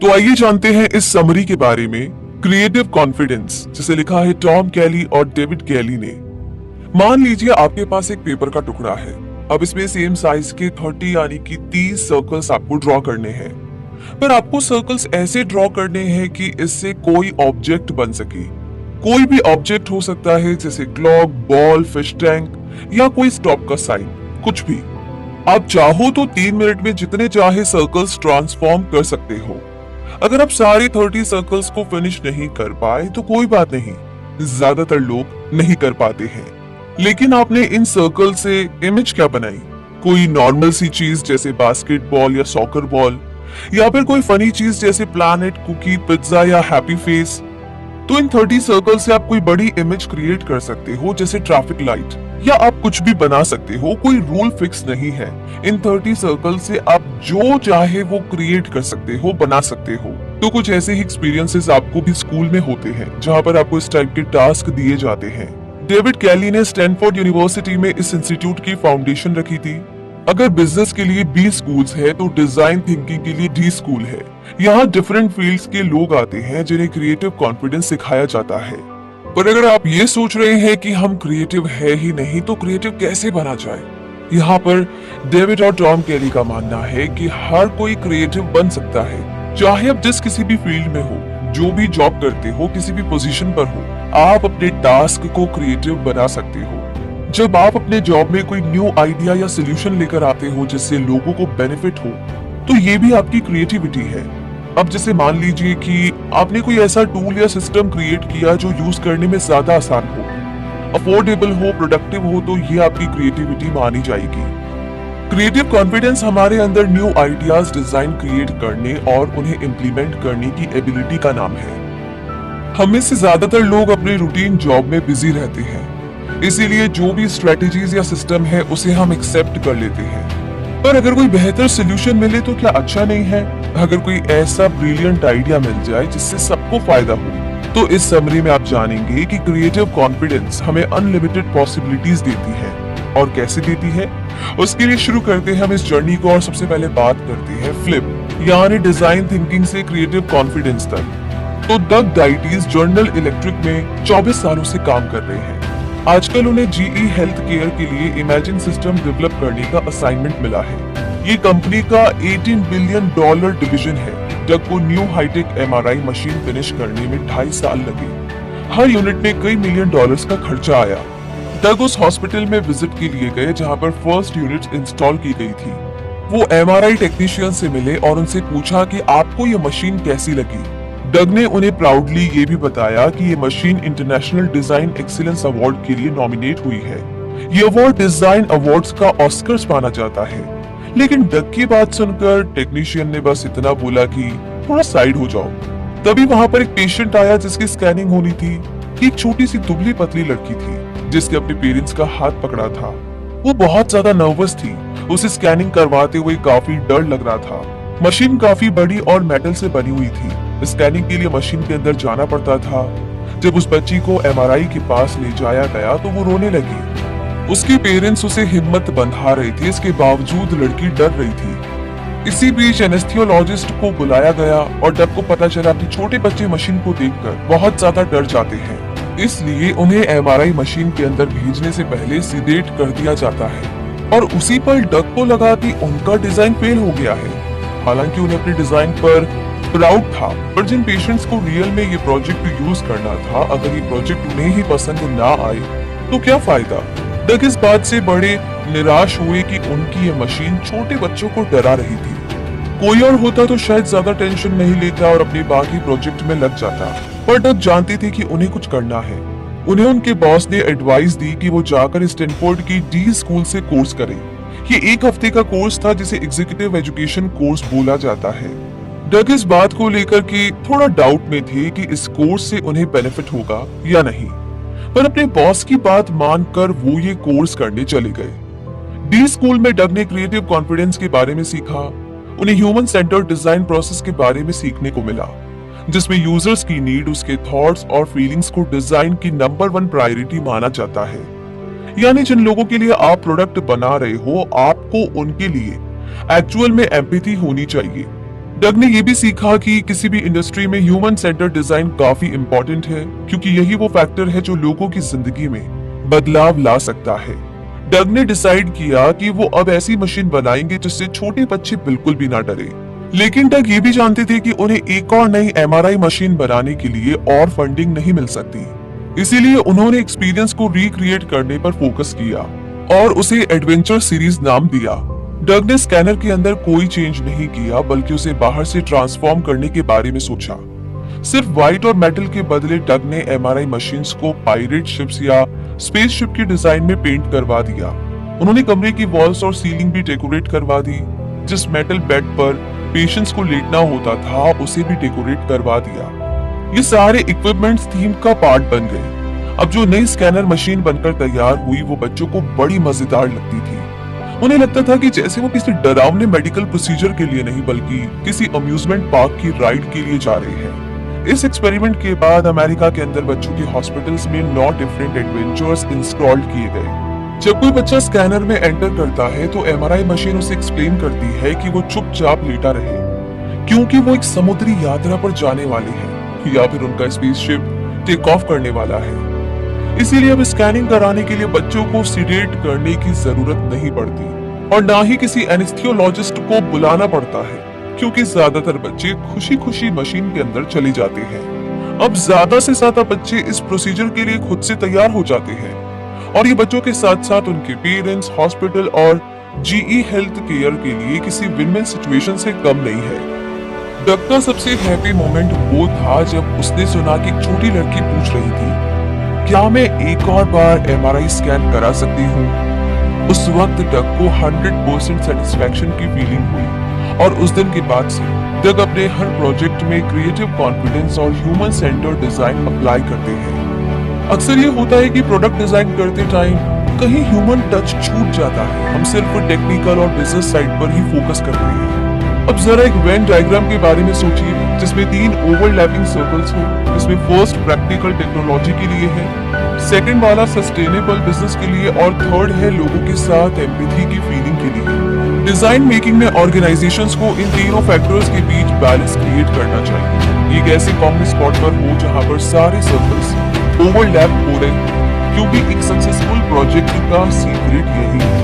तो आइए जानते हैं इस समरी के बारे में। क्रिएटिव कॉन्फिडेंस, जिसे लिखा है टॉम कैली और डेविड कैली ने। मान लीजिए आपके पास एक पेपर का टुकड़ा है। अब इसमें सेम साइज के 30 यानी कि 30 सर्कल्स आपको ड्रॉ करने हैं। पर आपको सर्कल्स ऐसे ड्रॉ करने हैं कि इससे कोई ऑब्जेक्ट बन सके। कोई भी ऑब्जेक्ट हो सकता है, जैसे क्लॉक, बॉल, फिश टैंक या कोई स्टॉप का साइन, कुछ भी। आप चाहो तो 3 मिनट में जितने चाहे सर्कल्स ट्रांसफॉर्म कर सकते हो। अगर आप सारे 30 सर्कल्स को फिनिश नहीं कर पाए तो कोई बात नहीं, ज्यादातर लोग नहीं कर पाते हैं। लेकिन आपने इन सर्कल से इमेज क्या बनाई? कोई नॉर्मल सी चीज जैसे बास्केटबॉल या सॉकर बॉल, या फिर कोई फनी चीज जैसे प्लैनेट, कुकी, पिज्जा या हैप्पी फेस। तो इन 30 सर्कल से आप कोई बड़ी इमेज क्रिएट कर सकते हो, जैसे ट्रैफिक लाइट, या आप कुछ भी बना सकते हो। कोई रूल फिक्स नहीं है। इन 30 सर्कल से आप जो चाहे वो क्रिएट कर सकते हो, बना सकते हो। तो कुछ ऐसे ही एक्सपीरियंसेस आपको भी स्कूल में होते हैं, जहाँ पर आपको इस टाइप के टास्क दिए जाते हैं। डेविड कैली ने स्टैनफोर्ड यूनिवर्सिटी में इस इंस्टीट्यूट की फाउंडेशन रखी थी। अगर बिजनेस के लिए B स्कूल्स है तो डिजाइन थिंकिंग के लिए D स्कूल है। यहाँ डिफरेंट फील्ड्स के लोग आते हैं जिन्हें क्रिएटिव कॉन्फिडेंस सिखाया जाता है। पर अगर आप ये सोच रहे हैं कि हम क्रिएटिव है ही नहीं तो क्रिएटिव कैसे बना जाए, यहाँ पर डेविड और टॉम कैली का मानना है कि हर कोई क्रिएटिव बन सकता है। चाहे आप जिस किसी भी फील्ड में हो, जो भी जॉब करते हो, किसी भी पोजीशन पर हो, आप अपने टास्क को क्रिएटिव बना सकते हो। जब आप अपने जॉब में कोई न्यू आइडिया या सोल्यूशन लेकर आते हो जिससे लोगों को बेनिफिट हो, तो ये भी आपकी क्रिएटिविटी है। अब जैसे मान लीजिए कि आपने कोई ऐसा टूल या सिस्टम क्रिएट किया जो यूज करने में ज्यादा आसान हो, अफोर्डेबल हो, प्रोडक्टिव हो, तो ये आपकी क्रिएटिविटी मानी जाएगी। क्रिएटिव कॉन्फिडेंस हमारे अंदर न्यू आइडियाज डिजाइन क्रिएट करने और उन्हें इम्प्लीमेंट करने की एबिलिटी का नाम है। हम में से ज्यादातर लोग अपने रूटीन जॉब में बिजी रहते हैं, इसीलिए जो भी स्ट्रेटेजीज या सिस्टम है उसे हम एक्सेप्ट कर लेते हैं। पर अगर कोई बेहतर सोल्यूशन मिले तो क्या अच्छा नहीं है? अगर कोई ऐसा ब्रिलियंट आइडिया मिल जाए जिससे सबको फायदा हो, तो इस समरी में आप जानेंगे कि क्रिएटिव कॉन्फिडेंस हमें अनलिमिटेड पॉसिबिलिटीज देती है। और कैसे देती है, उसके लिए शुरू करते हैं हम इस जर्नी को। और सबसे पहले बात करते हैं फ्लिप यानी डिजाइन थिंकिंग से क्रिएटिव कॉन्फिडेंस तक। तो डग डाइटीज जनरल इलेक्ट्रिक में 24 सालों से काम कर रहे हैं। आजकल उन्हें GE हेल्थ केयर के लिए इमेजिन सिस्टम डेवलप करने का असाइनमेंट मिला है। ये कंपनी का $18 बिलियन डिवीजन है। डग को new high tech MRI machine finish करने में 2.5 साल लगे। हर यूनिट में कई $million का खर्चा आया। डग उस हॉस्पिटल में विजिट के लिए गए जहां पर फर्स्ट यूनिट इंस्टॉल की गई थी। वो MRI टेक्नीशियन से मिले और उनसे पूछा कि आपको ये मशीन कैसी लगी। डग ने उन्हें प्राउडली ये भी बताया कि ये machine international design excellence award के लिए नॉमिनेट हुई है। ये अवार्ड डिजाइन अवार्ड्स का ऑस्कर्स माना जाता है। लेकिन डग की बात सुनकर टेक्नीशियन ने बस इतना बोला कि थोड़ा साइड हो जाओ। तभी वहां पर एक पेशेंट आया जिसकी स्कैनिंग होनी थी। एक छोटी सी दुबली पतली लड़की थी जिसके अपने पेरेंट्स का हाथ पकड़ा था। वो बहुत ज्यादा नर्वस थी। उसे स्कैनिंग करवाते हुए काफी डर लग रहा था। मशीन काफी बड़ी और मेटल से बनी हुई थी। स्कैनिंग के लिए मशीन के अंदर जाना पड़ता था। जब उस बच्ची को MRI के पास ले जाया गया तो वो रोने लगी। उसके पेरेंट्स उसे हिम्मत बंधा रहे थे, इसके बावजूद लड़की डर रही थी। इसी बीच एनेस्थीसियोलॉजिस्ट को बुलाया गया और डग को पता चला कि छोटे बच्चे मशीन को देखकर बहुत ज्यादा डर जाते हैं, इसलिए उन्हें MRI मशीन के अंदर भेजने से पहले सीडेट कर दिया जाता है। और उसी पर डग को लगा कि उनका डिजाइन फेल हो गया है। हालांकि उन्हें अपने डिजाइन पर प्राउड था, पर जिन पेशेंट्स को रियल में ये प्रोजेक्ट यूज करना था, अगर ये प्रोजेक्ट उन्हें ही पसंद ना आए तो क्या फायदा। डग इस बात से बड़े निराश हुए कि उनकी ये मशीन छोटे बच्चों को डरा रही थी। कोई और होता तो शायद ज्यादा टेंशन नहीं लेता और अपने बाकी प्रोजेक्ट में लग जाता। पर डग जानती थी कि उन्हें कुछ करना है। उन्हें उनके बॉस ने एडवाइस दी कि वो जाकर स्टैनफोर्ड की D स्कूल से कोर्स करें। ये 1 हफ्ते का कोर्स था जिसे एग्जीक्यूटिव एजुकेशन कोर्स बोला जाता है। डग इस बात को लेकर कि थोड़ा डाउट में थे कि इस कोर्स से उन्हें बेनिफिट होगा या नहीं, पर अपने बॉस की बात मानकर वो ये कोर्स करने चले गए। D स्कूल में डग ने क्रिएटिव कॉन्फिडेंस के बारे में सीखा। उन्हें ह्यूमन सेंटर्ड डिजाइन प्रोसेस के बारे में सीखने को मिला, जिसमें यूजर्स की नीड, उसके थॉट्स और फीलिंग्स को डिजाइन की नंबर 1 प्रायोरिटी माना जाता है। यानी जिन लोगों के लिए आप प्रोडक्ट बना रहे हो, आपको उनके लिए एक्चुअल में एम्पैथी होनी चाहिए। डग ने यह भी सीखा कि किसी भी इंडस्ट्री में ह्यूमन सेंटर डिजाइन काफी इंपॉर्टेंट है, क्योंकि यही वो फैक्टर है जो लोगों की जिंदगी में बदलाव ला सकता है। डग ने डिसाइड किया कि वो अब ऐसी मशीन बनाएंगे जिससे छोटे बच्चे बिल्कुल भी ना डरे। लेकिन डग ये भी जानते थे कि उन्हें एक और नई एमआरआई मशीन बनाने के लिए और फंडिंग नहीं मिल सकती। इसीलिए उन्होंने एक्सपीरियंस को रिक्रिएट करने पर फोकस किया और उसे एडवेंचर सीरीज नाम दिया। डग ने स्कैनर के अंदर कोई चेंज नहीं किया, बल्कि उसे बाहर से ट्रांसफॉर्म करने के बारे में सोचा। सिर्फ व्हाइट और मेटल के बदले डग ने एमआरआई मशीन्स को पायरेट शिप्स या स्पेसशिप की डिजाइन में पेंट करवा दिया। उन्होंने कमरे की वॉल्स और सीलिंग भी डेकोरेट करवा दी। जिस मेटल बेड पर पेशेंट्स को लेटना होता था उसे भी डेकोरेट करवा दिया। ये सारे इक्विपमेंट्स थीम का पार्ट बन गए। अब जो नई स्कैनर मशीन बनकर तैयार हुई वो बच्चों को बड़ी मजेदार लगती थी। उन्हें लगता था कि जैसे वो किसी डरावने मेडिकल प्रोसीजर के लिए नहीं बल्कि किसी अम्यूजमेंट पार्क की राइड के लिए जा रहे हैं। इस एक्सपेरिमेंट के बाद अमेरिका के अंदर बच्चों के हॉस्पिटल्स में 9 डिफरेंट एडवेंचर्स इंस्टॉल किए गए। जब कोई बच्चा स्कैनर में एंटर करता है तो एमआरआई मशीन उसे एक्सप्लेन करती है कि वो चुपचाप लेटा रहे, क्योंकि वो एक समुद्री यात्रा पर जाने वाले हैं या फिर उनका स्पेसशिप टेक ऑफ करने वाला है। इसीलिए अब स्कैनिंग कराने के लिए बच्चों को सीडेट करने की जरूरत नहीं पड़ती और ना ही किसी एनेस्थीसियोलॉजिस्ट को बुलाना पड़ता है, क्योंकि ज्यादातर बच्चे खुशी खुशी मशीन के अंदर चले जाते हैं। अब ज्यादा से ज्यादा बच्चे इस प्रोसीजर के लिए खुद से तैयार हो जाते हैं और ये बच्चों के साथ साथ उनके पेरेंट्स, हॉस्पिटल और जीई हेल्थ केयर के लिए किसी विन विन सिचुएशन से कम नहीं है। डग का सबसे हैप्पी मोमेंट वो था जब उसने सुना कि एक छोटी लड़की पूछ रही थी, क्या मैं एक और बार एमआरआई स्कैन करा सकती हूँ? उस वक्त डग को 100% सेटिस्फैक्शन की फीलिंग हुई और उस दिन के बाद से डग अपने हर प्रोजेक्ट में क्रिएटिव कॉन्फिडेंस और ह्यूमन सेंटर डिजाइन अप्लाई करते हैं। अक्सर ये होता है कि प्रोडक्ट डिजाइन करते टाइम कहीं ह्यूमन टच छूट जाता है। हम सिर्फ टेक्निकल और बिजनेस साइड पर ही फोकस करते हैं। अब जरा एक वेन डायग्राम के बारे में सोचिए, जिसमें 3 ओवरलैपिंग सर्कल्स हो, जिसमें फर्स्ट प्रैक्टिकल टेक्नोलॉजी के लिए है, सेकंड वाला सस्टेनेबल बिजनेस के लिए और थर्ड है लोगों के साथ एम्पैथी की फीलिंग के लिए। डिजाइन मेकिंग में ऑर्गेनाइजेशंस को इन तीनों फैक्टर्स के बीच बैलेंस क्रिएट करना चाहिए। एक ऐसे कॉमन स्पॉट पर हो जहां पर सारे सर्कल्स ओवरलैप हो रहे, क्योंकि एक सक्सेसफुल प्रोजेक्ट का सीक्रेट यही है।